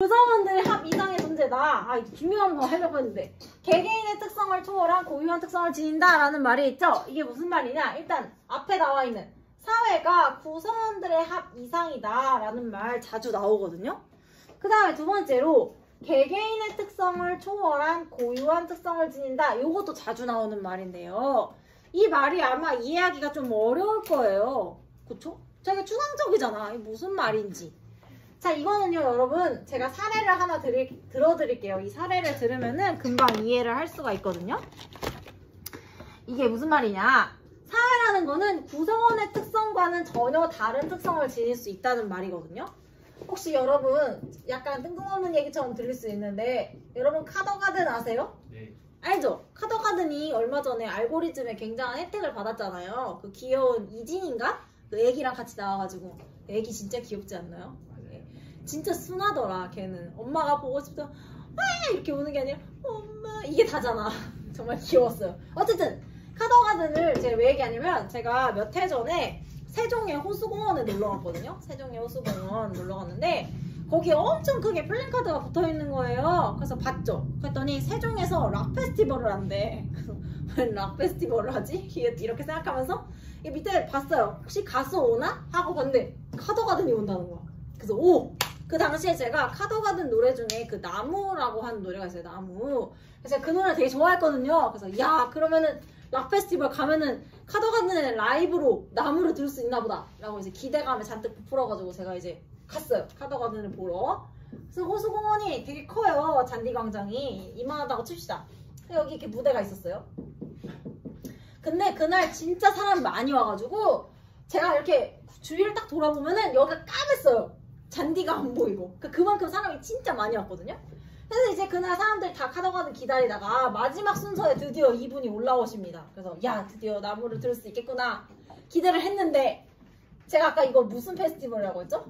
구성원들의 합 이상의 존재다. 아, 중요한 거 하려고 했는데. 개개인의 특성을 초월한 고유한 특성을 지닌다라는 말이 있죠? 이게 무슨 말이냐? 일단 앞에 나와 있는 사회가 구성원들의 합 이상이다 라는 말 자주 나오거든요. 그 다음에 두 번째로 개개인의 특성을 초월한 고유한 특성을 지닌다. 요것도 자주 나오는 말인데요. 이 말이 아마 이해하기가 좀 어려울 거예요. 그쵸? 되게 추상적이잖아. 이게 무슨 말인지. 자, 이거는요, 여러분, 제가 사례를 하나 들어드릴게요. 이 사례를 들으면은 금방 이해를 할 수가 있거든요. 이게 무슨 말이냐. 사회라는 거는 구성원의 특성과는 전혀 다른 특성을 지닐 수 있다는 말이거든요. 혹시 여러분, 약간 뜬금없는 얘기처럼 들릴 수 있는데, 여러분 카더가든 아세요? 네. 알죠? 카더가든이 얼마 전에 알고리즘에 굉장한 혜택을 받았잖아요. 그 귀여운 이진인가? 그 애기랑 같이 나와가지고. 애기 진짜 귀엽지 않나요? 진짜 순하더라. 걔는 엄마가 보고 싶다 와 이렇게 우는 게 아니라 엄마 이게 다잖아. 정말 귀여웠어요. 어쨌든 카더가든을 제가 왜 얘기하냐면 제가 몇 해 전에 세종의 호수공원에 놀러 갔거든요. 세종의 호수공원 놀러 갔는데 거기에 엄청 크게 플랜카드가 붙어 있는 거예요. 그래서 봤죠. 그랬더니 세종에서 락 페스티벌을 한대. 그래서 왜 락 페스티벌을 하지? 이렇게 생각하면서 이 밑에 봤어요. 혹시 가수 오나? 하고 봤는데 카더가든이 온다는 거야. 그래서 오! 그 당시에 제가 카더가든 노래 중에 그 나무라고 하는 노래가 있어요. 나무. 그래서 제가 그 노래를 되게 좋아했거든요. 그래서 야 그러면은 락 페스티벌 가면은 카더가든의 라이브로 나무를 들을 수 있나 보다 라고 이제 기대감에 잔뜩 부풀어가지고 제가 이제 갔어요. 카더가든을 보러. 그래서 호수공원이 되게 커요. 잔디광장이 이만하다고 칩시다. 여기 이렇게 무대가 있었어요. 근데 그날 진짜 사람이 많이 와가지고 제가 이렇게 주위를 딱 돌아보면은 여기가 까맸어요. 잔디가 안 보이고. 그만큼 사람이 진짜 많이 왔거든요. 그래서 이제 그날 사람들 다 카더가든 기다리다가 마지막 순서에 드디어 이분이 올라오십니다. 그래서 야 드디어 나무를 들을 수 있겠구나 기대를 했는데 제가 아까 이거 무슨 페스티벌이라고 했죠?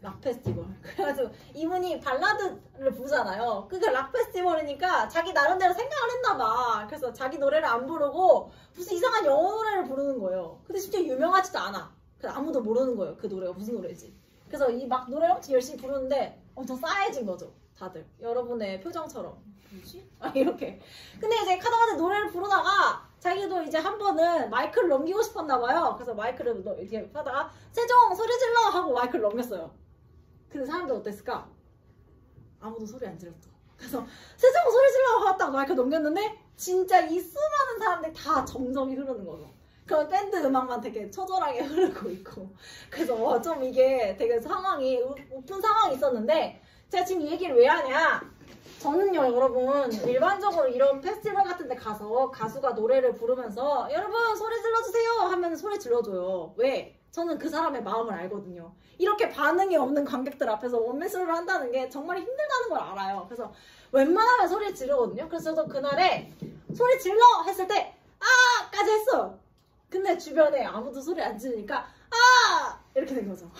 락 페스티벌. 그래가지고 이분이 발라드를 부르잖아요. 그게 락 페스티벌이니까 자기 나름대로 생각을 했나봐. 그래서 자기 노래를 안 부르고 무슨 이상한 영어 노래를 부르는 거예요. 근데 진짜 유명하지도 않아. 그래서 아무도 모르는 거예요. 그 노래가 무슨 노래인지. 그래서 이 막 노래 엄청 열심히 부르는데 엄청 싸해진 거죠. 다들. 여러분의 표정처럼. 뭐지? 아, 이렇게. 근데 이제 카더가든 노래를 부르다가 자기도 이제 한 번은 마이크를 넘기고 싶었나 봐요. 그래서 마이크를 이렇게 하다가 세종 소리 질러 하고 마이크를 넘겼어요. 근데 사람들 어땠을까? 아무도 소리 안 질렀죠. 그래서 세종 소리 질러 하고 딱 마이크 넘겼는데 진짜 이 수많은 사람들이 다 정적이 흐르는 거죠. 그 밴드 음악만 되게 처절하게 흐르고 있고. 그래서 좀 이게 되게 상황이 웃픈 상황이 있었는데 제가 지금 이 얘기를 왜 하냐. 저는요 여러분 일반적으로 이런 페스티벌 같은 데 가서 가수가 노래를 부르면서 여러분 소리 질러주세요 하면 소리 질러줘요. 왜? 저는 그 사람의 마음을 알거든요. 이렇게 반응이 없는 관객들 앞에서 원맨쇼를 한다는 게 정말 힘들다는 걸 알아요. 그래서 웬만하면 소리 지르거든요. 그래서 저도 그날에 소리 질러 했을 때 아! 까지 했어요. 근데 주변에 아무도 소리 안 지르니까 아! 이렇게 된 거죠.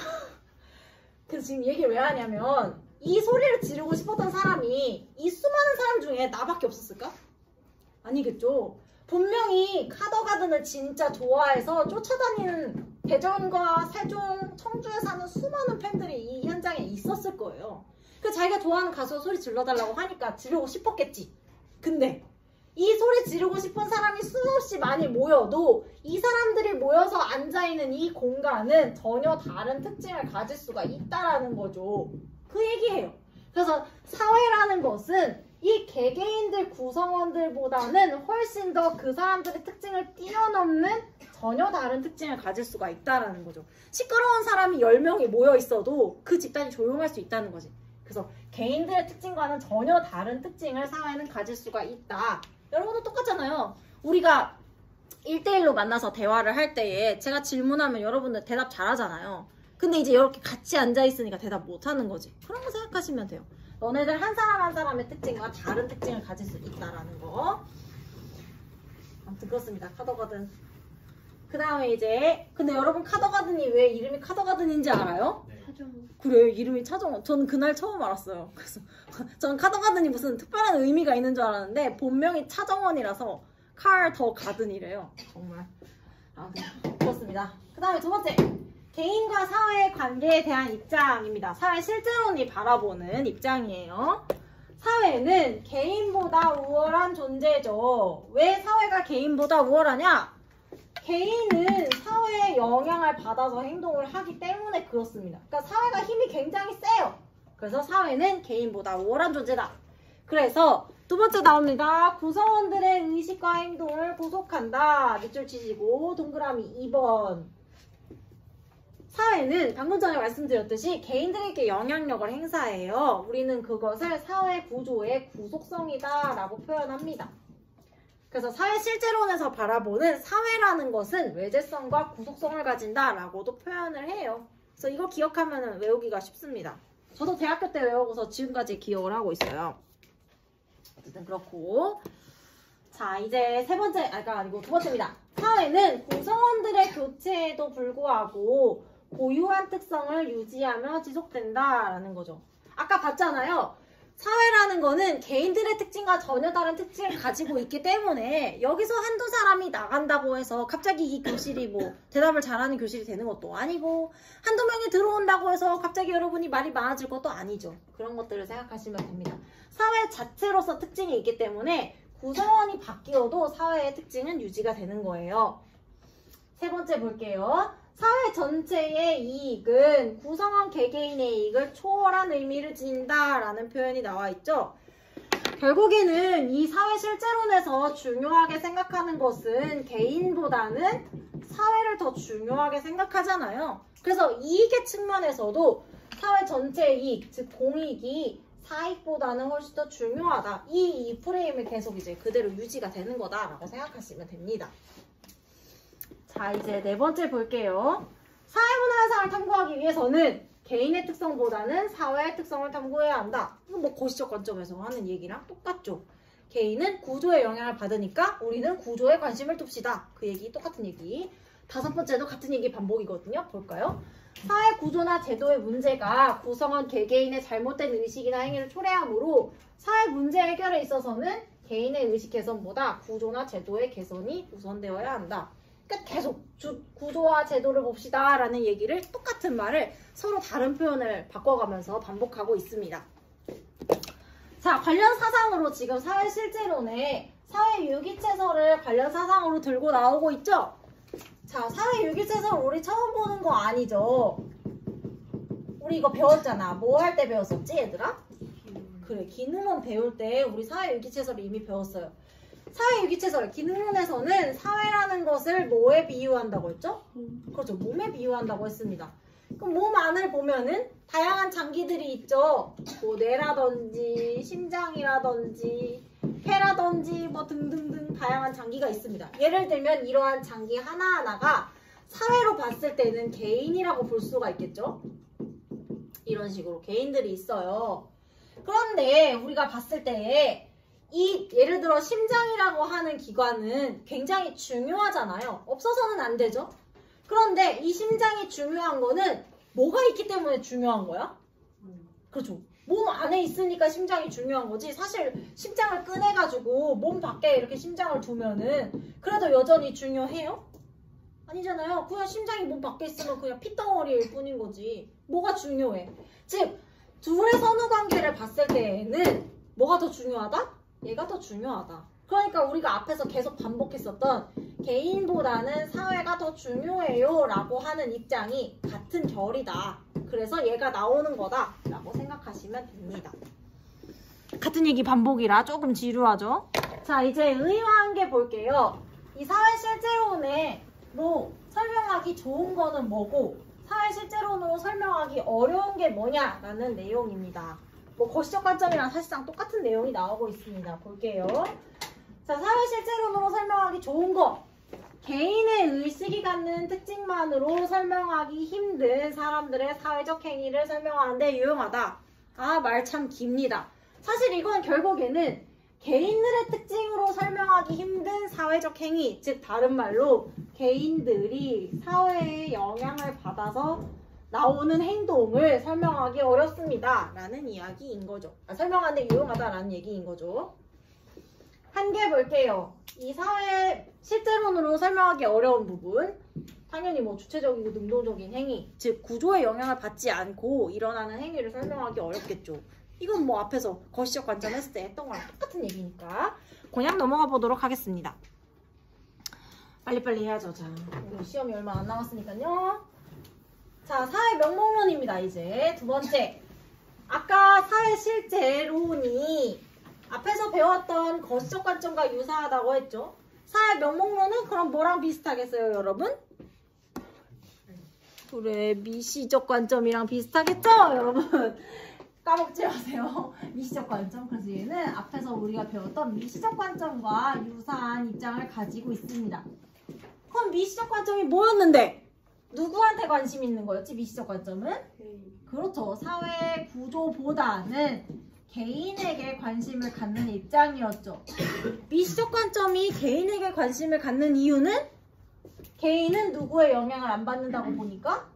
그래서 지금 얘기를 왜 하냐면 이 소리를 지르고 싶었던 사람이 이 수많은 사람 중에 나밖에 없었을까? 아니겠죠. 분명히 카더가든을 진짜 좋아해서 쫓아다니는 대전과 세종, 청주에 사는 수많은 팬들이 이 현장에 있었을 거예요. 그래서 자기가 좋아하는 가수 소리 질러달라고 하니까 지르고 싶었겠지. 근데 이 소리 지르고 싶은 사람이 수없이 많이 모여도 이 사람들이 모여서 앉아있는 이 공간은 전혀 다른 특징을 가질 수가 있다라는 거죠. 그 얘기예요. 그래서 사회라는 것은 이 개개인들 구성원들보다는 훨씬 더 그 사람들의 특징을 뛰어넘는 전혀 다른 특징을 가질 수가 있다라는 거죠. 시끄러운 사람이 10명이 모여 있어도 그 집단이 조용할 수 있다는 거지. 그래서 개인들의 특징과는 전혀 다른 특징을 사회는 가질 수가 있다. 여러분도 똑같잖아요. 우리가 1대1로 만나서 대화를 할 때에 제가 질문하면 여러분들 대답 잘하잖아요. 근데 이제 이렇게 같이 앉아있으니까 대답 못하는 거지. 그런 거 생각하시면 돼요. 너네들 한 사람 한 사람의 특징과 다른 특징을 가질 수 있다라는 거. 아무튼 그렇습니다. 카더가든. 그 다음에 이제 근데 여러분 카더가든이 왜 이름이 카더가든인지 알아요? 네. 그래 이름이 차정원. 저는 그날 처음 알았어요. 그래서 저는 카더가든이 무슨 특별한 의미가 있는 줄 알았는데 본명이 차정원이라서 칼 더 가든이래요. 정말. 아, 그렇습니다. 그 다음에 두 번째. 개인과 사회의 관계에 대한 입장입니다. 사회 실제론이 바라보는 입장이에요. 사회는 개인보다 우월한 존재죠. 왜 사회가 개인보다 우월하냐? 개인은 사회의 영향을 받아서 행동을 하기 때문에 그렇습니다. 그러니까 사회가 힘이 굉장히 세요. 그래서 사회는 개인보다 우월한 존재다. 그래서 두 번째 나옵니다. 구성원들의 의식과 행동을 구속한다. 밑줄 치시고 동그라미 2번. 사회는 방금 전에 말씀드렸듯이 개인들에게 영향력을 행사해요. 우리는 그것을 사회 구조의 구속성이다 라고 표현합니다. 그래서 사회 실제론에서 바라보는 사회라는 것은 외재성과 구속성을 가진다 라고도 표현을 해요. 그래서 이거 기억하면 외우기가 쉽습니다. 저도 대학교 때 외우고서 지금까지 기억을 하고 있어요. 어쨌든 그렇고, 자 이제 세 번째, 아니고 두 번째입니다. 사회는 구성원들의 교체에도 불구하고 고유한 특성을 유지하며 지속된다라는 거죠. 아까 봤잖아요. 사회라는 거는 개인들의 특징과 전혀 다른 특징을 가지고 있기 때문에 여기서 한두 사람이 나간다고 해서 갑자기 이 교실이 뭐 대답을 잘하는 교실이 되는 것도 아니고 한두 명이 들어온다고 해서 갑자기 여러분이 말이 많아질 것도 아니죠. 그런 것들을 생각하시면 됩니다. 사회 자체로서 특징이 있기 때문에 구성원이 바뀌어도 사회의 특징은 유지가 되는 거예요. 세 번째 볼게요. 사회 전체의 이익은 구성원 개개인의 이익을 초월한 의미를 지닌다라는 표현이 나와 있죠. 결국에는 이 사회 실제론에서 중요하게 생각하는 것은 개인보다는 사회를 더 중요하게 생각하잖아요. 그래서 이익의 측면에서도 사회 전체의 이익, 즉 공익이 사익보다는 훨씬 더 중요하다. 이 프레임을 계속 이제 그대로 유지가 되는 거다라고 생각하시면 됩니다. 자 이제 네 번째 볼게요. 사회문화 현상을 탐구하기 위해서는 개인의 특성보다는 사회의 특성을 탐구해야 한다. 이건 뭐 거시적 관점에서 하는 얘기랑 똑같죠. 개인은 구조에 영향을 받으니까 우리는 구조에 관심을 둡시다. 그 얘기 똑같은 얘기. 다섯 번째도 같은 얘기 반복이거든요. 볼까요? 사회 구조나 제도의 문제가 구성원 개개인의 잘못된 의식이나 행위를 초래하므로 사회 문제 해결에 있어서는 개인의 의식 개선보다 구조나 제도의 개선이 우선되어야 한다. 그러니까 계속 구조와 제도를 봅시다 라는 얘기를 똑같은 말을 서로 다른 표현을 바꿔가면서 반복하고 있습니다. 자, 관련 사상으로 지금 사회 실제론에 사회 유기체설을 관련 사상으로 들고 나오고 있죠? 자, 사회 유기체설 우리 처음 보는 거 아니죠? 우리 이거 배웠잖아. 뭐 할 때 배웠었지, 얘들아? 그래, 기능론 배울 때 우리 사회 유기체설을 이미 배웠어요. 사회 유기체설, 기능론에서는 사회라는 것을 뭐에 비유한다고 했죠? 그렇죠. 몸에 비유한다고 했습니다. 그럼 몸 안을 보면은 다양한 장기들이 있죠. 뭐 뇌라든지 심장이라든지 폐라든지 뭐 등등등 다양한 장기가 있습니다. 예를 들면 이러한 장기 하나하나가 사회로 봤을 때는 개인이라고 볼 수가 있겠죠. 이런 식으로 개인들이 있어요. 그런데 우리가 봤을 때 예를 들어 심장이라고 하는 기관은 굉장히 중요하잖아요. 없어서는 안 되죠. 그런데 이 심장이 중요한 거는 뭐가 있기 때문에 중요한 거야? 그렇죠. 몸 안에 있으니까 심장이 중요한 거지. 사실 심장을 꺼내가지고 몸 밖에 이렇게 심장을 두면은 그래도 여전히 중요해요? 아니잖아요. 그냥 심장이 몸 밖에 있으면 그냥 핏덩어리일 뿐인 거지. 뭐가 중요해? 즉 둘의 선후 관계를 봤을 때에는 뭐가 더 중요하다? 얘가 더 중요하다. 그러니까 우리가 앞에서 계속 반복했었던 개인보다는 사회가 더 중요해요 라고 하는 입장이 같은 결이다. 그래서 얘가 나오는 거다 라고 생각하시면 됩니다. 같은 얘기 반복이라 조금 지루하죠? 자 이제 의와 한계 볼게요. 이 사회 실제론으로 설명하기 좋은 거는 뭐고 사회 실제론으로 설명하기 어려운 게 뭐냐라는 내용입니다. 뭐 거시적 관점이랑 사실상 똑같은 내용이 나오고 있습니다. 볼게요. 자, 사회 실제론으로 설명하기 좋은 거. 개인의 의식이 갖는 특징만으로 설명하기 힘든 사람들의 사회적 행위를 설명하는데 유용하다. 아, 말 참 깁니다. 사실 이건 결국에는 개인들의 특징으로 설명하기 힘든 사회적 행위, 즉 다른 말로 개인들이 사회에 영향을 받아서 나오는 행동을 설명하기 어렵습니다. 라는 이야기인 거죠. 설명하는데 유용하다라는 얘기인 거죠. 한개 볼게요. 이 사회 실제론으로 설명하기 어려운 부분. 당연히 뭐 주체적이고 능동적인 행위, 즉 구조의 영향을 받지 않고 일어나는 행위를 설명하기 어렵겠죠. 이건 뭐 앞에서 거시적 관점 했을 때 했던 거랑 똑같은 얘기니까 그냥 넘어가 보도록 하겠습니다. 빨리빨리 해야죠. 자, 오늘 시험이 얼마 안 남았으니까요. 자, 사회 명목론입니다. 이제 두 번째. 아까 사회 실제론이 앞에서 배웠던 거시적 관점과 유사하다고 했죠. 사회 명목론은 그럼 뭐랑 비슷하겠어요, 여러분? 그래, 미시적 관점이랑 비슷하겠죠, 여러분? 까먹지 마세요. 미시적 관점. 그래서 얘는 앞에서 우리가 배웠던 미시적 관점과 유사한 입장을 가지고 있습니다. 그럼 미시적 관점이 뭐였는데? 누구한테 관심 있는 거였지, 미시적 관점은? 그렇죠. 사회 구조보다는 개인에게 관심을 갖는 입장이었죠. 미시적 관점이 개인에게 관심을 갖는 이유는 개인은 누구의 영향을 안 받는다고 보니까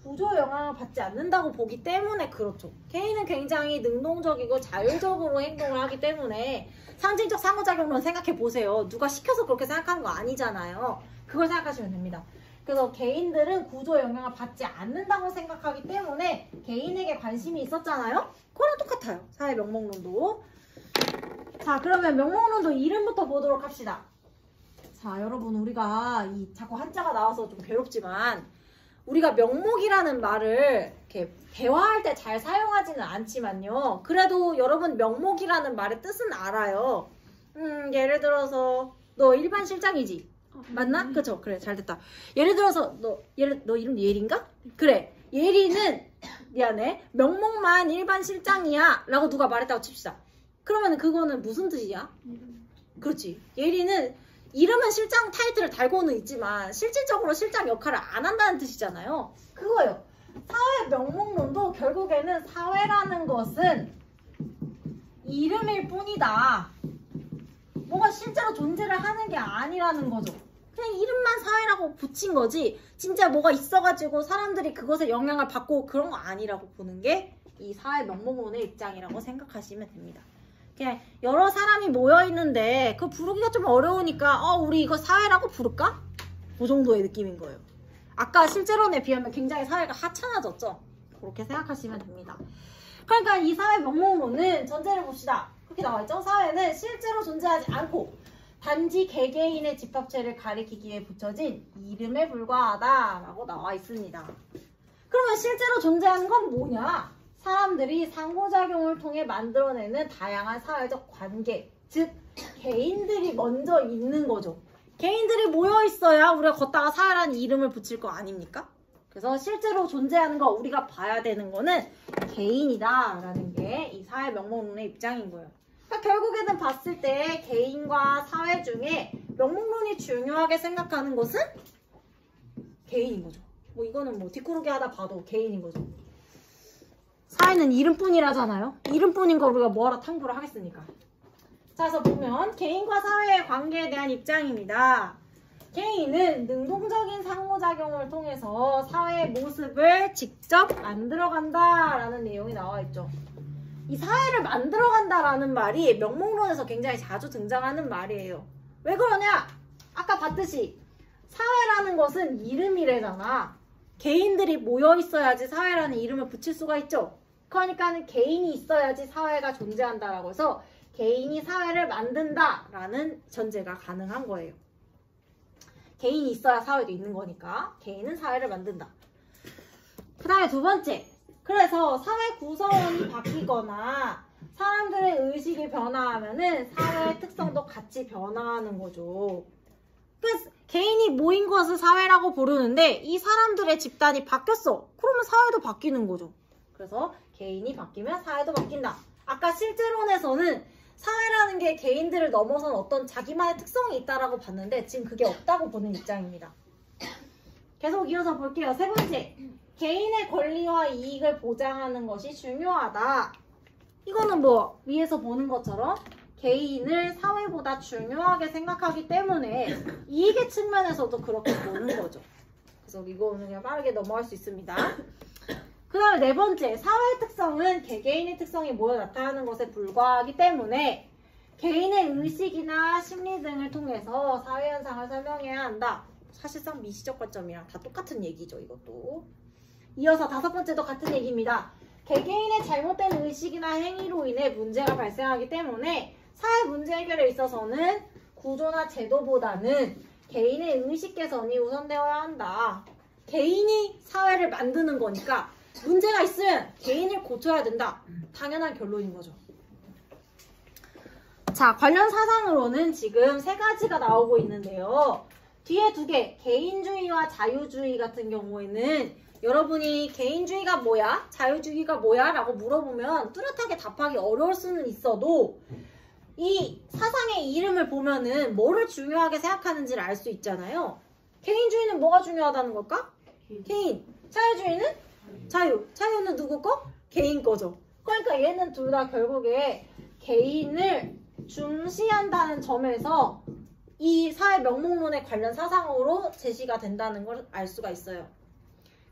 구조의 영향을 받지 않는다고 보기 때문에 그렇죠. 개인은 굉장히 능동적이고 자율적으로 행동을 하기 때문에 상징적 상호작용론 생각해 보세요. 누가 시켜서 그렇게 생각하는 거 아니잖아요. 그걸 생각하시면 됩니다. 그래서 개인들은 구조의 영향을 받지 않는다고 생각하기 때문에 개인에게 관심이 있었잖아요. 그거랑 똑같아요. 사회 명목론도. 자, 그러면 명목론도 이름부터 보도록 합시다. 자, 여러분, 우리가 자꾸 한자가 나와서 좀 괴롭지만 우리가 명목이라는 말을 이렇게 대화할 때 잘 사용하지는 않지만요. 그래도 여러분 명목이라는 말의 뜻은 알아요. 예를 들어서 너 일반 실장이지? 맞나? 그쵸? 그래, 잘 됐다. 예를 들어서 너 이름 예리인가? 그래, 예리는 미안해 명목만 일반 실장이야 라고 누가 말했다고 칩시다. 그러면 그거는 무슨 뜻이야? 그렇지. 예리는 이름은 실장 타이틀을 달고는 있지만 실질적으로 실장 역할을 안 한다는 뜻이잖아요. 그거예요. 사회 명목론도 결국에는 사회라는 것은 이름일 뿐이다. 뭐가 실제로 존재를 하는 게 아니라는 거죠. 그냥 이름만 사회라고 붙인 거지 진짜 뭐가 있어가지고 사람들이 그것에 영향을 받고 그런 거 아니라고 보는 게 이 사회 명목론의 입장이라고 생각하시면 됩니다. 그냥 여러 사람이 모여있는데 그거 부르기가 좀 어려우니까 우리 이거 사회라고 부를까? 그 정도의 느낌인 거예요. 아까 실제론에 비하면 굉장히 사회가 하찮아졌죠? 그렇게 생각하시면 됩니다. 그러니까 이 사회 명목론은 전제를 봅시다. 그렇게 나와있죠? 사회는 실제로 존재하지 않고 단지 개개인의 집합체를 가리키기 위해 붙여진 이름에 불과하다 라고 나와 있습니다. 그러면 실제로 존재하는 건 뭐냐? 사람들이 상호작용을 통해 만들어내는 다양한 사회적 관계, 즉 개인들이 먼저 있는 거죠. 개인들이 모여있어야 우리가 걷다가 사회라는 이름을 붙일 거 아닙니까? 그래서 실제로 존재하는 거 우리가 봐야 되는 거는 개인이다 라는 게 이 사회 명목론의 입장인 거예요. 그러니까 결국에는 봤을 때 개인과 사회 중에 명목론이 중요하게 생각하는 것은 개인인 거죠. 뭐 이거는 뭐 뒷구르기 하다 봐도 개인인 거죠. 사회는 이름뿐이라잖아요. 이름뿐인 거 우리가 뭐하러 탐구를 하겠습니까? 자, 그래서 보면 개인과 사회의 관계에 대한 입장입니다. 개인은 능동적인 상호작용을 통해서 사회의 모습을 직접 만들어간다라는 내용이 나와 있죠. 이 사회를 만들어간다라는 말이 명목론에서 굉장히 자주 등장하는 말이에요. 왜 그러냐? 아까 봤듯이 사회라는 것은 이름이래잖아. 개인들이 모여 있어야지 사회라는 이름을 붙일 수가 있죠. 그러니까 개인이 있어야지 사회가 존재한다라고 해서 개인이 사회를 만든다라는 전제가 가능한 거예요. 개인이 있어야 사회도 있는 거니까 개인은 사회를 만든다. 그 다음에 두 번째. 그래서 사회 구성원이 바뀌거나 사람들의 의식이 변화하면은 사회의 특성도 같이 변화하는 거죠. 그래서 개인이 모인 것을 사회라고 부르는데 이 사람들의 집단이 바뀌었어. 그러면 사회도 바뀌는 거죠. 그래서 개인이 바뀌면 사회도 바뀐다. 아까 실제론에서는 사회라는 게 개인들을 넘어선 어떤 자기만의 특성이 있다라고 봤는데 지금 그게 없다고 보는 입장입니다. 계속 이어서 볼게요. 세 번째, 개인의 권리와 이익을 보장하는 것이 중요하다. 이거는 뭐 위에서 보는 것처럼 개인을 사회보다 중요하게 생각하기 때문에 이익의 측면에서도 그렇게 보는 거죠. 그래서 이거는 그냥 빠르게 넘어갈 수 있습니다. 그 다음에 네 번째, 사회의 특성은 개개인의 특성이 모여 나타나는 것에 불과하기 때문에 개인의 의식이나 심리 등을 통해서 사회 현상을 설명해야 한다. 사실상 미시적 관점이랑 다 똑같은 얘기죠, 이것도. 이어서 5번째도 같은 얘기입니다. 개개인의 잘못된 의식이나 행위로 인해 문제가 발생하기 때문에 사회 문제 해결에 있어서는 구조나 제도보다는 개인의 의식 개선이 우선되어야 한다. 개인이 사회를 만드는 거니까 문제가 있으면 개인을 고쳐야 된다. 당연한 결론인 거죠. 자, 관련 사상으로는 지금 3가지가 나오고 있는데요. 뒤에 2개, 개인주의와 자유주의 같은 경우에는 여러분이 개인주의가 뭐야? 자유주의가 뭐야? 라고 물어보면 뚜렷하게 답하기 어려울 수는 있어도 이 사상의 이름을 보면은 뭐를 중요하게 생각하는지를 알 수 있잖아요. 개인주의는 뭐가 중요하다는 걸까? 개인. 자유주의는? 자유. 자유는 누구 거? 개인 거죠. 그러니까 얘는 둘 다 결국에 개인을 중시한다는 점에서 이 사회 명목론에 관련 사상으로 제시가 된다는 걸 알 수가 있어요.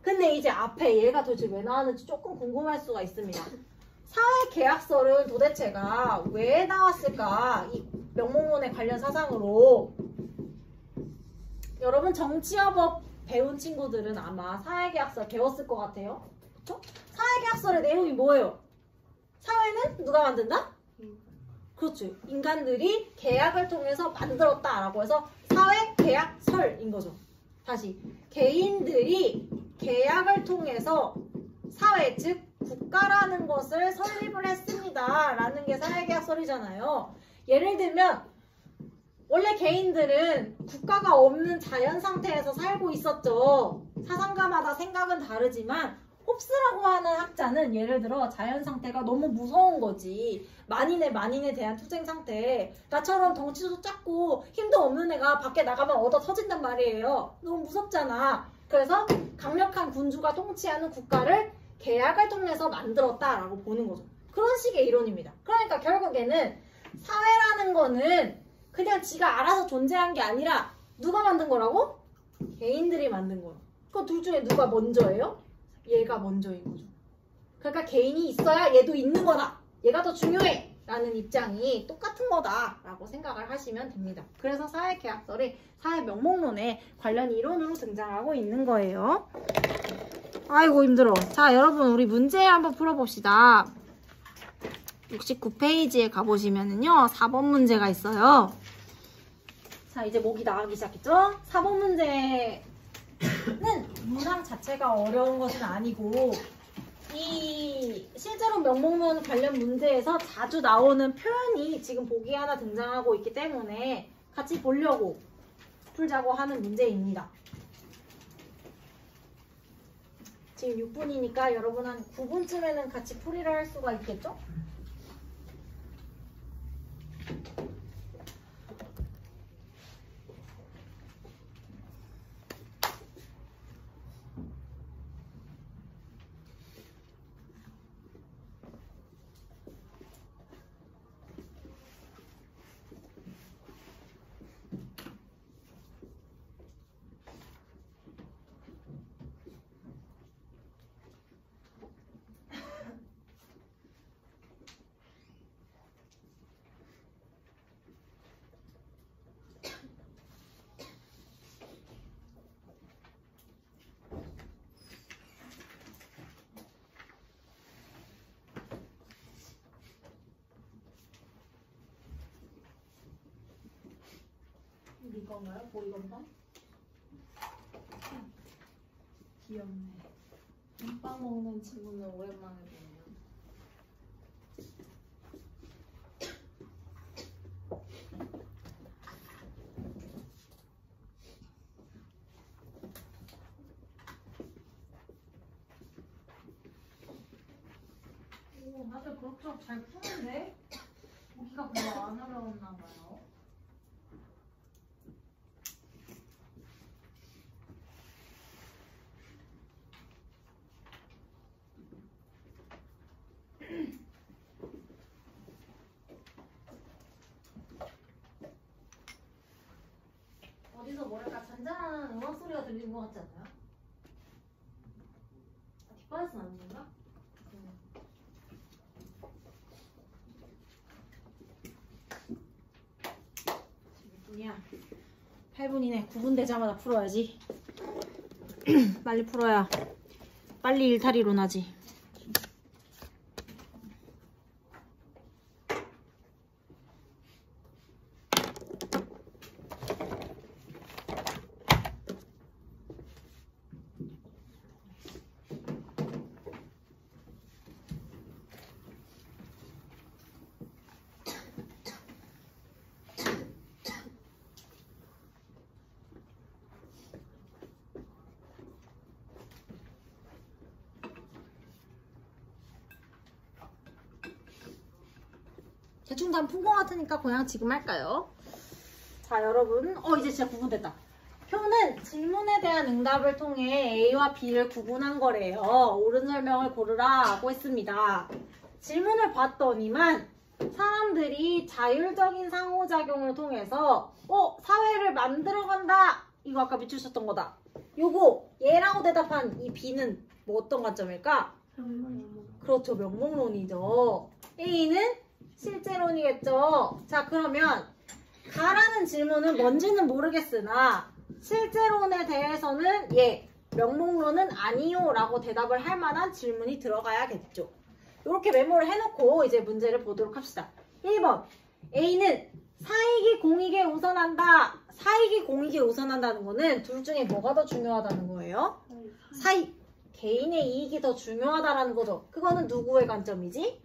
근데 이제 앞에 얘가 도대체 왜 나왔는지 조금 궁금할 수가 있습니다. 사회계약서는 도대체가 왜 나왔을까? 이 명목론에 관련 사상으로. 여러분 정치화법 배운 친구들은 아마 사회계약서 배웠을 것 같아요. 그쵸? 사회계약서의 내용이 뭐예요? 사회는 누가 만든다? 그렇죠. 인간들이 계약을 통해서 만들었다라고 해서 사회계약설인 거죠. 다시 개인들이 계약을 통해서 사회, 즉 국가라는 것을 설립을 했습니다. 라는 게 사회계약설이잖아요. 예를 들면 원래 개인들은 국가가 없는 자연 상태에서 살고 있었죠. 사상가마다 생각은 다르지만 홉스라고 하는 학자는 예를 들어 자연 상태가 너무 무서운 거지. 만인에 대한 투쟁 상태. 나처럼 덩치도 작고 힘도 없는 애가 밖에 나가면 얻어 터진단 말이에요. 너무 무섭잖아. 그래서 강력한 군주가 통치하는 국가를 계약을 통해서 만들었다라고 보는 거죠. 그런 식의 이론입니다. 그러니까 결국에는 사회라는 거는 그냥 지가 알아서 존재한 게 아니라 누가 만든 거라고? 개인들이 만든 거예요. 그 둘 중에 누가 먼저예요? 얘가 먼저인 거죠. 그러니까 개인이 있어야 얘도 있는 거다. 얘가 더 중요해. 라는 입장이 똑같은 거다. 라고 생각을 하시면 됩니다. 그래서 사회계약설이 사회명목론에 관련 이론으로 등장하고 있는 거예요. 아이고 힘들어. 자, 여러분 우리 문제 한번 풀어봅시다. 69페이지에 가보시면은요 4번 문제가 있어요. 자, 이제 목이 나가기 시작했죠? 4번 문제는 문항 자체가 어려운 것은 아니고 이 실제로 명목론 관련 문제에서 자주 나오는 표현이 지금 보기 하나 등장하고 있기 때문에 같이 보려고 풀자고 하는 문제입니다. 지금 6분이니까 여러분 한 9분쯤에는 같이 풀이를 할 수가 있겠죠? 이건가요? 보이건가? 귀엽네. 김밥 먹는 친구는 오랜만에 보네요. 오, 다들 그럭저럭 잘 푸는데? 보기가 별로 안 어려웠나 봐요. 어디서 뭐랄까 잔잔한 음악 소리가 들리는 것 같지 않나요? 뒷반에서 나는 건가? 몇 분이야? 8분이네. 9분 되자마자 풀어야지. 빨리 풀어야 빨리 일탈이로 나지. 대충 다 푼 것 같으니까 그냥 지금 할까요? 자, 여러분. 이제 진짜 구분됐다. 표는 질문에 대한 응답을 통해 A와 B를 구분한 거래요. 옳은 설명을 고르라 하고 했습니다. 질문을 봤더니만 사람들이 자율적인 상호작용을 통해서 사회를 만들어간다. 이거 아까 밑주셨던 거다. 요거 얘라고 대답한 이 B는 뭐 어떤 관점일까? 그렇죠. 명목론이죠. A는 실제론이겠죠. 자, 그러면 가라는 질문은 뭔지는 모르겠으나 실제론에 대해서는 명목론은 아니요 라고 대답을 할 만한 질문이 들어가야겠죠. 이렇게 메모를 해놓고 이제 문제를 보도록 합시다. 1번 A는 사익이 공익에 우선한다. 사익이 공익에 우선한다는 거는 둘 중에 뭐가 더 중요하다는 거예요? 사익. 개인의 이익이 더 중요하다라는 거죠. 그거는 누구의 관점이지?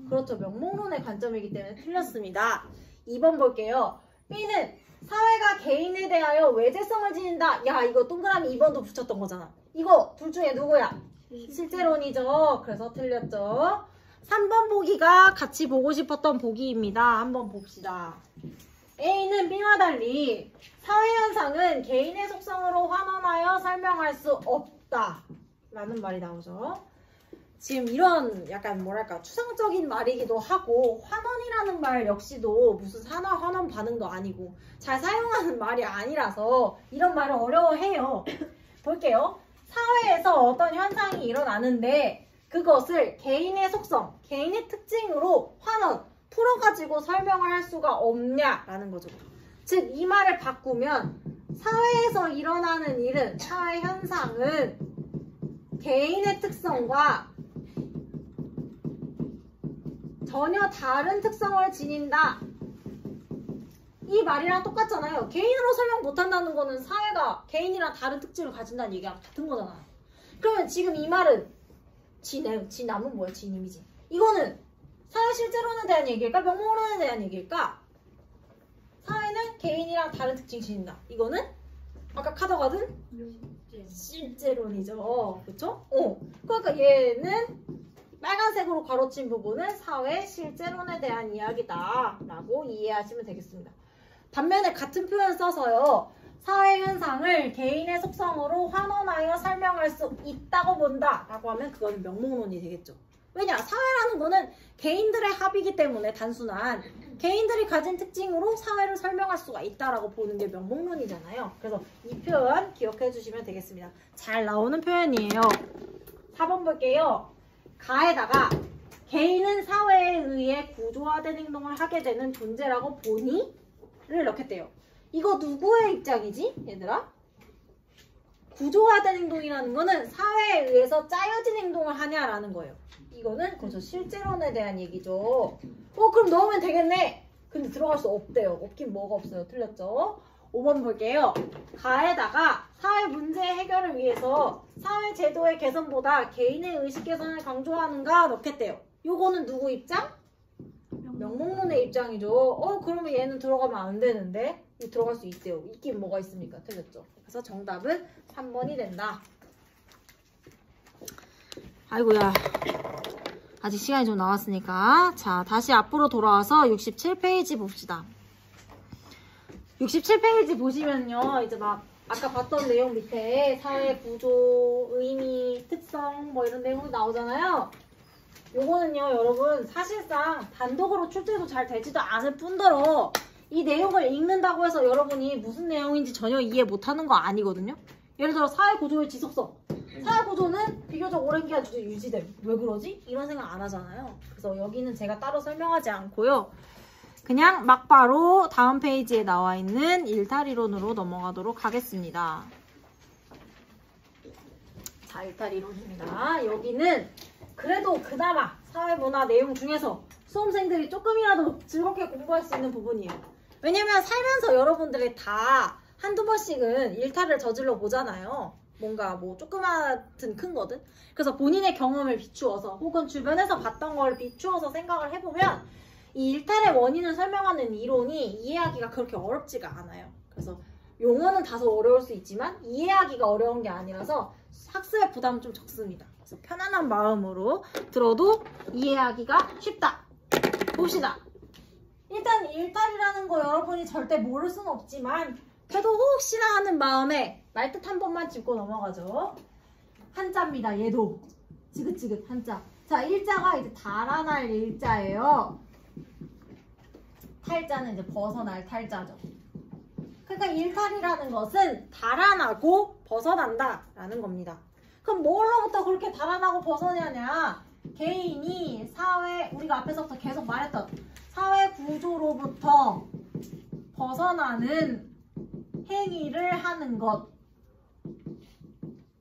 그렇죠. 명목론의 관점이기 때문에 틀렸습니다. 2번 볼게요. B는 사회가 개인에 대하여 외제성을 지닌다. 야, 이거 동그라미 2번도 붙였던 거잖아. 이거 둘 중에 누구야? 실제론이죠. 그래서 틀렸죠. 3번 보기가 같이 보고 싶었던 보기입니다. 한번 봅시다. A는 B와 달리 사회현상은 개인의 속성으로 환원하여 설명할 수 없다. 라는 말이 나오죠. 지금 이런 약간 뭐랄까 추상적인 말이기도 하고 환원이라는 말 역시도 무슨 산화 환원 반응도 아니고 잘 사용하는 말이 아니라서 이런 말을 어려워해요. 볼게요. 사회에서 어떤 현상이 일어나는데 그것을 개인의 속성, 개인의 특징으로 환원, 풀어가지고 설명을 할 수가 없냐라는 거죠. 즉 이 말을 바꾸면 사회에서 일어나는 일은, 사회 현상은 개인의 특성과 전혀 다른 특성을 지닌다. 이 말이랑 똑같잖아요. 개인으로 설명 못한다는 거는 사회가 개인이랑 다른 특징을 가진다는 얘기랑 같은 거잖아요. 그러면 지금 이 말은 진남은 뭐야? 진임이지. 이거는 사회 실제론에 대한 얘기일까? 명목론에 대한 얘기일까? 사회는 개인이랑 다른 특징을 지닌다. 이거는 아까 카더가든 실제론이죠. 그쵸? 그러니까 얘는 빨간색으로 가로친 부분은 사회 실제론에 대한 이야기다 라고 이해하시면 되겠습니다. 반면에 같은 표현 써서요. 사회 현상을 개인의 속성으로 환원하여 설명할 수 있다고 본다 라고 하면 그건 명목론이 되겠죠. 왜냐? 사회라는 거는 개인들의 합이기 때문에 단순한 개인들이 가진 특징으로 사회를 설명할 수가 있다라고 보는 게 명목론이잖아요. 그래서 이 표현 기억해 주시면 되겠습니다. 잘 나오는 표현이에요. 4번 볼게요. 가에다가 개인은 사회에 의해 구조화된 행동을 하게 되는 존재라고 보니?를 넣겠대요. 이거 누구의 입장이지? 얘들아? 구조화된 행동이라는 거는 사회에 의해서 짜여진 행동을 하냐라는 거예요. 이거는 그렇죠. 실제론에 대한 얘기죠. 그럼 넣으면 되겠네. 근데 들어갈 수 없대요. 없긴 뭐가 없어요. 틀렸죠? 5번 볼게요. 가에다가 사회 문제 해결을 위해서 사회 제도의 개선보다 개인의 의식 개선을 강조하는가 넣겠대요. 요거는 누구 입장? 명목론의 입장이죠. 그러면 얘는 들어가면 안 되는데 들어갈 수 있대요. 있긴 뭐가 있습니까? 틀렸죠. 그래서 정답은 3번이 된다. 아이고야. 아직 시간이 좀 남았으니까. 자, 다시 앞으로 돌아와서 67페이지 봅시다. 67페이지 보시면요. 이제 막 아까 봤던 내용 밑에 사회 구조, 의미, 특성 뭐 이런 내용이 나오잖아요. 요거는요, 여러분 사실상 단독으로 출제도 잘 되지도 않을 뿐더러 이 내용을 읽는다고 해서 여러분이 무슨 내용인지 전혀 이해 못하는 거 아니거든요. 예를 들어 사회 구조의 지속성. 사회 구조는 비교적 오랜 기간 유지됨. 왜 그러지? 이런 생각 안 하잖아요. 그래서 여기는 제가 따로 설명하지 않고요. 그냥 막바로 다음 페이지에 나와 있는 일탈이론으로 넘어가도록 하겠습니다. 자, 일탈이론입니다. 여기는 그래도 그나마 사회문화 내용 중에서 수험생들이 조금이라도 즐겁게 공부할 수 있는 부분이에요. 왜냐면 살면서 여러분들이 다 한두 번씩은 일탈을 저질러 보잖아요. 뭔가 뭐 조그마든 큰 거든. 그래서 본인의 경험을 비추어서 혹은 주변에서 봤던 걸 비추어서 생각을 해보면 이 일탈의 원인을 설명하는 이론이 이해하기가 그렇게 어렵지가 않아요. 그래서 용어는 다소 어려울 수 있지만 이해하기가 어려운 게 아니라서 학습의 부담은 좀 적습니다. 그래서 편안한 마음으로 들어도 이해하기가 쉽다. 봅시다. 일단 일탈이라는 거 여러분이 절대 모를 수는 없지만 그래도 혹시나 하는 마음에 말뜻 한 번만 짚고 넘어가죠. 한자입니다. 얘도 지긋지긋 한자. 자, 일자가 이제 달아날 일자예요. 탈자는 이제 벗어날 탈자죠. 그러니까 일탈이라는 것은 달아나고 벗어난다 라는 겁니다. 그럼 뭘로부터 그렇게 달아나고 벗어나냐? 개인이 사회, 우리가 앞에서부터 계속 말했던 사회 구조로부터 벗어나는 행위를 하는 것.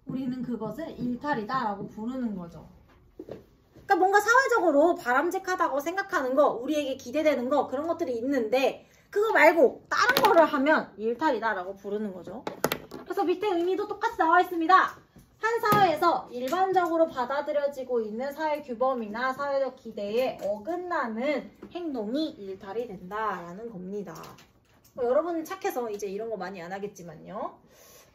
우리는 그것을 일탈이다 라고 부르는 거죠. 그러니까 뭔가 사회적으로 바람직하다고 생각하는 거, 우리에게 기대되는 거, 그런 것들이 있는데 그거 말고 다른 거를 하면 일탈이다 라고 부르는 거죠. 그래서 밑에 의미도 똑같이 나와 있습니다. 한 사회에서 일반적으로 받아들여지고 있는 사회 규범이나 사회적 기대에 어긋나는 행동이 일탈이 된다라는 겁니다. 여러분은 착해서 이제 이런 거 많이 안 하겠지만요.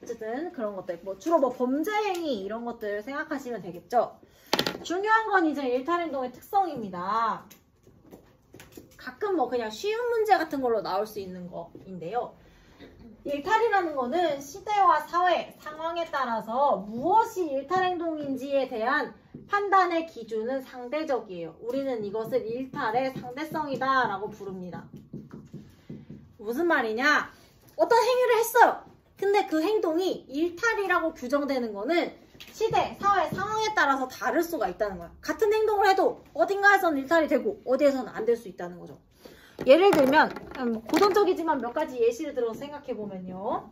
어쨌든 그런 것들, 뭐 주로 뭐 범죄 행위 이런 것들 생각하시면 되겠죠. 중요한 건 이제 일탈 행동의 특성입니다. 가끔 뭐 그냥 쉬운 문제 같은 걸로 나올 수 있는 거인데요. 일탈이라는 거는 시대와 사회, 상황에 따라서 무엇이 일탈 행동인지에 대한 판단의 기준은 상대적이에요. 우리는 이것을 일탈의 상대성이다 라고 부릅니다. 무슨 말이냐? 어떤 행위를 했어요. 근데 그 행동이 일탈이라고 규정되는 거는 시대, 사회, 상황에 따라서 다를 수가 있다는 거야. 같은 행동을 해도 어딘가에서는 일탈이 되고 어디에서는 안 될 수 있다는 거죠. 예를 들면 고전적이지만 몇 가지 예시를 들어서 생각해보면요.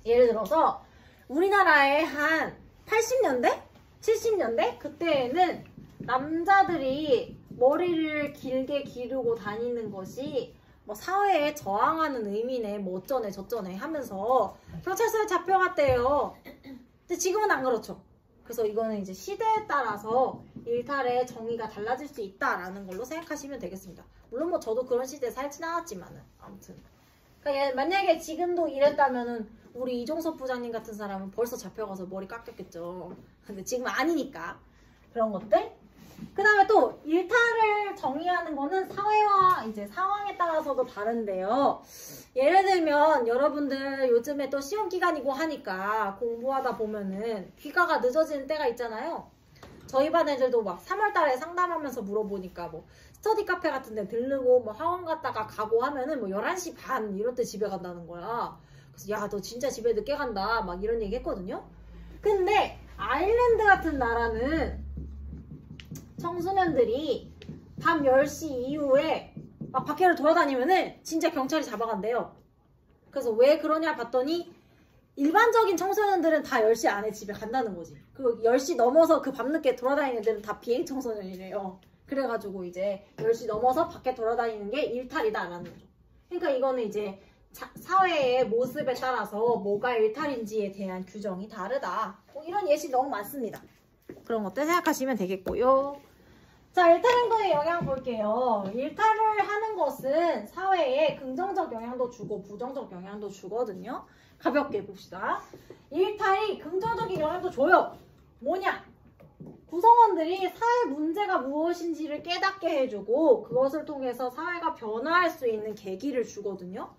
예를 들어서 우리나라의 한 80년대? 70년대? 그때에는 남자들이 머리를 길게 기르고 다니는 것이 뭐 사회에 저항하는 의미네, 뭐 어쩌네 저쩌네 하면서 경찰서에 잡혀갔대요. 근데 지금은 안 그렇죠. 그래서 이거는 이제 시대에 따라서 일탈의 정의가 달라질 수 있다라는 걸로 생각하시면 되겠습니다. 물론 뭐 저도 그런 시대에 살진 않았지만은 아무튼. 그러니까 만약에 지금도 이랬다면은 우리 이종섭 부장님 같은 사람은 벌써 잡혀가서 머리 깎였겠죠. 근데 지금은 아니니까 그런 것들. 그 다음에 또 일탈을 정의하는 거는 사회와 이제 상황에 따라서도 다른데요. 예를 들면 여러분들 요즘에 또 시험 기간이고 하니까 공부하다 보면은 귀가가 늦어지는 때가 있잖아요. 저희 반 애들도 막 3월 달에 상담하면서 물어보니까 뭐 스터디 카페 같은 데 들르고 뭐 학원 갔다가 가고 하면은 뭐 11시 반 이럴 때 집에 간다는 거야. 그래서 야, 너 진짜 집에 늦게 간다 막 이런 얘기 했거든요. 근데 아일랜드 같은 나라는 청소년들이 밤 10시 이후에 막 밖에를 돌아다니면은 진짜 경찰이 잡아간대요. 그래서 왜 그러냐 봤더니 일반적인 청소년들은 다 10시 안에 집에 간다는 거지. 그 10시 넘어서 그 밤늦게 돌아다니는 애들은 다 비행 청소년이래요. 그래가지고 이제 10시 넘어서 밖에 돌아다니는 게 일탈이다라는 거죠. 그러니까 이거는 이제 사회의 모습에 따라서 뭐가 일탈인지에 대한 규정이 다르다. 뭐 이런 예시 너무 많습니다. 그런 것들 생각하시면 되겠고요. 자, 일탈 행동의 영향 볼게요. 일탈을 하는 것은 사회에 긍정적 영향도 주고 부정적 영향도 주거든요. 가볍게 봅시다. 일탈이 긍정적인 영향도 줘요. 뭐냐? 구성원들이 사회 문제가 무엇인지를 깨닫게 해주고 그것을 통해서 사회가 변화할 수 있는 계기를 주거든요.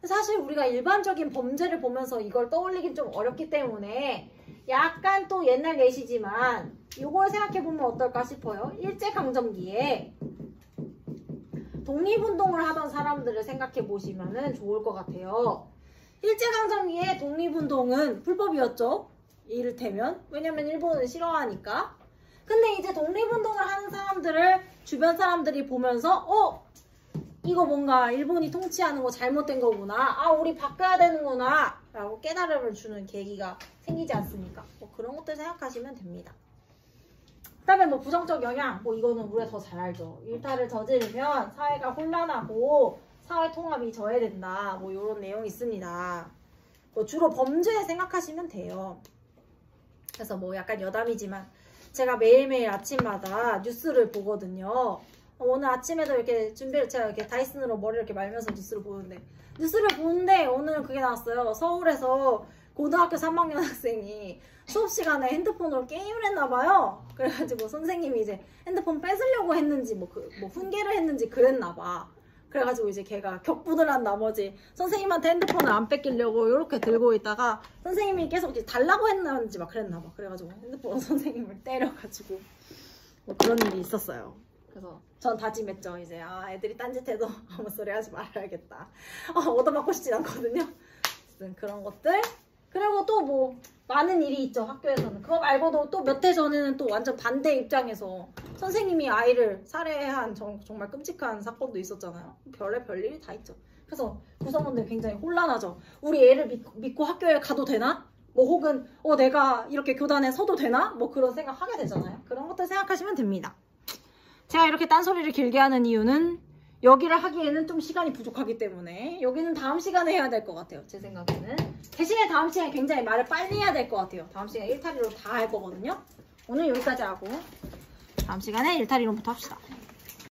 사실 우리가 일반적인 범죄를 보면서 이걸 떠올리긴 좀 어렵기 때문에 약간 또 옛날 예시지만 이걸 생각해보면 어떨까 싶어요. 일제강점기에 독립운동을 하던 사람들을 생각해보시면 좋을 것 같아요. 일제강점기에 독립운동은 불법이었죠. 이를테면. 왜냐면 일본은 싫어하니까. 근데 이제 독립운동을 하는 사람들을 주변 사람들이 보면서 이거 뭔가 일본이 통치하는 거 잘못된 거구나. 아, 우리 바꿔야 되는구나. 라고 깨달음을 주는 계기가 생기지 않습니까? 뭐 그런 것들 생각하시면 됩니다. 그 다음에 뭐 부정적 영향, 뭐 이거는 우리가 더 잘 알죠. 일탈을 저지르면 사회가 혼란하고 사회 통합이 저해된다. 뭐 이런 내용이 있습니다. 뭐 주로 범죄 생각하시면 돼요. 그래서 뭐 약간 여담이지만 제가 매일매일 아침마다 뉴스를 보거든요. 오늘 아침에도 이렇게 제가 이렇게 다이슨으로 머리를 이렇게 말면서 뉴스를 보는데 오늘은 그게 나왔어요. 서울에서 고등학교 3학년 학생이 수업 시간에 핸드폰으로 게임을 했나봐요. 그래가지고 선생님이 이제 핸드폰 뺏으려고 했는지 뭐 훈계를 했는지 그랬나봐. 그래가지고 이제 걔가 격분을 한 나머지 선생님한테 핸드폰을 안 뺏기려고 이렇게 들고 있다가 선생님이 계속 이제 달라고 했는지 막 그랬나봐. 그래가지고 핸드폰 선생님을 때려가지고 뭐 그런 일이 있었어요. 그래서 전 다짐했죠. 이제 애들이 딴짓해도 아무 소리 하지 말아야겠다. 얻어맞고 싶진 않거든요. 그런 것들. 그리고 또 뭐 많은 일이 있죠. 학교에서는. 그거 말고도 또 몇 해 전에는 또 완전 반대 입장에서 선생님이 아이를 살해한 정말 끔찍한 사건도 있었잖아요. 별일이 다 있죠. 그래서 구성원들 굉장히 혼란하죠. 우리 애를 믿고 학교에 가도 되나? 뭐 혹은 내가 이렇게 교단에 서도 되나? 뭐 그런 생각 하게 되잖아요. 그런 것들 생각하시면 됩니다. 제가 이렇게 딴소리를 길게 하는 이유는 여기를 하기에는 좀 시간이 부족하기 때문에 여기는 다음 시간에 해야 될 것 같아요. 제 생각에는. 대신에 다음 시간에 굉장히 말을 빨리 해야 될 것 같아요. 다음 시간에 일탈이로 다 할 거거든요. 오늘 여기까지 하고 다음 시간에 일탈이론부터 합시다.